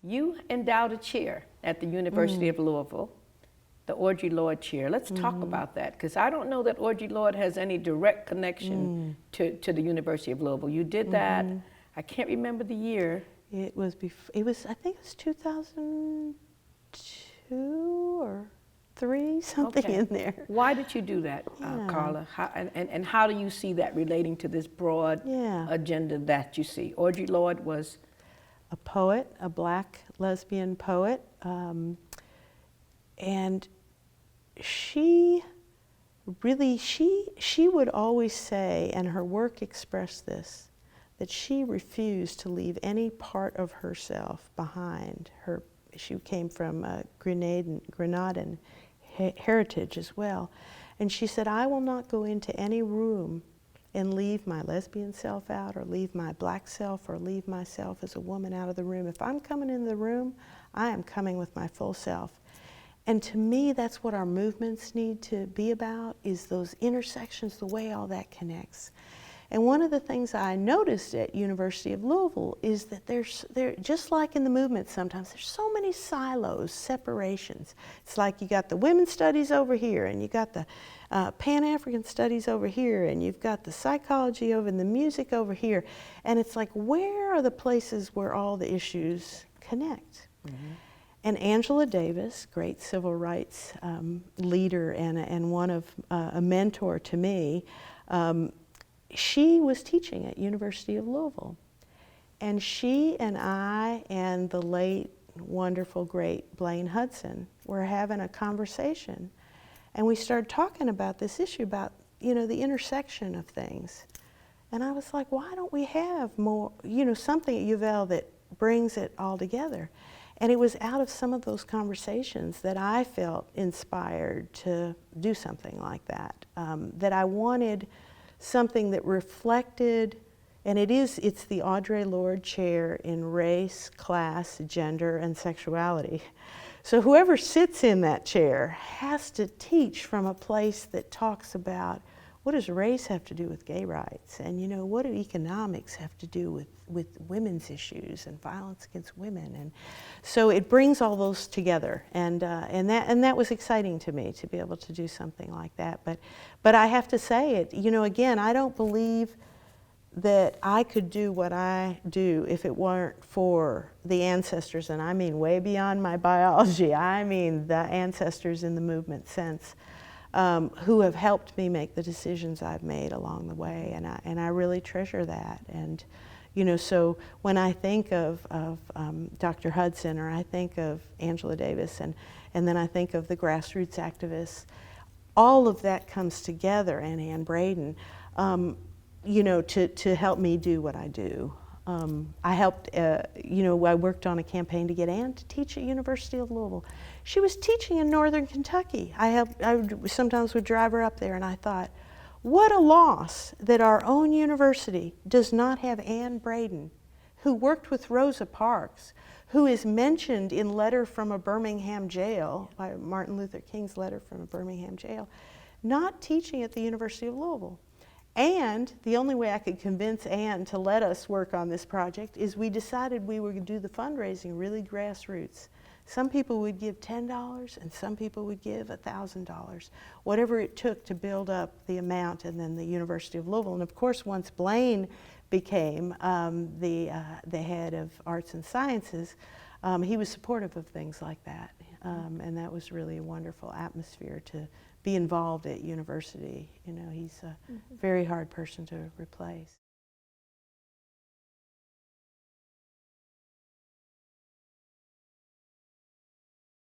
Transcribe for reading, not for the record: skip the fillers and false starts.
You endowed a chair at the University of Louisville, the Audre Lorde chair. Let's talk about that, because I don't know that Audre Lorde has any direct connection to the University of Louisville. You did that. I can't remember the year. It was I think it was 2002 or 3, something in there. Why did you do that, Carla? And how do you see that relating to this broad agenda that you see? Audre Lorde was a poet, a black lesbian poet, and she would always say, and her work expressed this, that she refused to leave any part of herself behind. She came from Grenadian heritage as well. And she said, I will not go into any room and leave my lesbian self out, or leave my black self, or leave myself as a woman out of the room. If I'm coming in the room, I am coming with my full self. And to me, that's what our movements need to be about, is those intersections, the way all that connects. And one of the things I noticed at University of Louisville is that there's just like in the movement sometimes, there's so many silos, separations. It's like you got the women's studies over here, and you got the Pan-African studies over here, and you've got the psychology over and the music over here. And it's like, where are the places where all the issues connect? And Angela Davis, great civil rights leader and one of a mentor to me, she was teaching at University of Louisville. And she and I and the late, wonderful, great Blaine Hudson were having a conversation. And we started talking about this issue about, the intersection of things. And I was like, why don't we have more, something at U of L that brings it all together? And it was out of some of those conversations that I felt inspired to do something like that, that I wanted something that reflected, and it's the Audre Lorde chair in race, class, gender, and sexuality. So whoever sits in that chair has to teach from a place that talks about, what does race have to do with gay rights? And what do economics have to do with women's issues and violence against women? And so it brings all those together, and that was exciting to me, to be able to do something like that. But I have to say it, again, I don't believe that I could do what I do if it weren't for the ancestors, and I mean way beyond my biology. I mean the ancestors in the movement sense. Who have helped me make the decisions I've made along the way, and I really treasure that. And so when I think of Dr. Hudson, or I think of Angela Davis, and then I think of the grassroots activists, all of that comes together, and Ann Braden, to help me do what I do. I helped, I worked on a campaign to get Ann to teach at University of Louisville. She was teaching in Northern Kentucky. I sometimes would drive her up there, and I thought, what a loss that our own university does not have Ann Braden, who worked with Rosa Parks, who is mentioned in Letter from a Birmingham Jail, by Martin Luther King's Letter from a Birmingham Jail, not teaching at the University of Louisville. And the only way I could convince Ann to let us work on this project is we decided we were going to do the fundraising really grassroots. Some people would give $10 and some people would give $1,000, whatever it took to build up the amount, and then the University of Louisville. And of course, once Blaine became the head of arts and sciences, he was supportive of things like that. And that was really a wonderful atmosphere to be involved at university. He's a very hard person to replace.